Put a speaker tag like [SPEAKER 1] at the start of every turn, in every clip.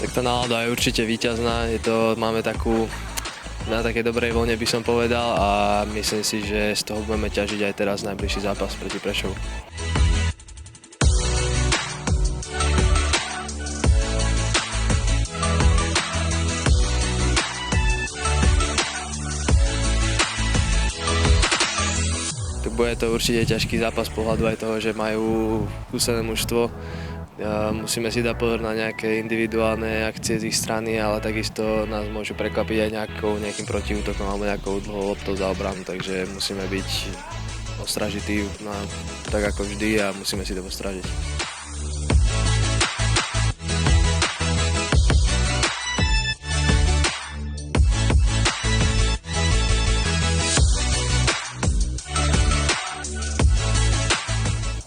[SPEAKER 1] Tak tá nálada je určite víťazná, máme takú na takej dobrej vlne by som povedal a myslím si, že z toho budeme ťažiť aj teraz najbližší zápas proti Prešovu. Bude to určite ťažký zápas z pohľadu aj toho, že majú skúsené mužstvo. Musíme si dať pozor na nejaké individuálne akcie z ich strany, ale takisto nás môžu prekvapiť aj nejakým protiútokom alebo nejakou dlhou loptou za obranu, takže musíme byť ostražití tak ako vždy a musíme si to postražiť.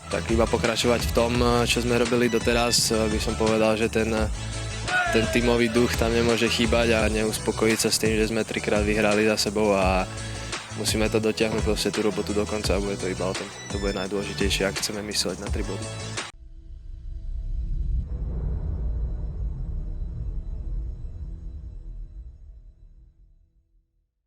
[SPEAKER 1] Tak iba pokračovať v tom, čo sme robili doteraz, by som povedal, že ten tímový duch tam nemôže chýbať a neuspokojiť sa s tým, že sme 3-krát vyhrali za sebou a musíme to dotiahnuť proste tú robotu do konca a bude to iba o tom. To bude najdôležitejšie, ak chceme mysleť na 3 body.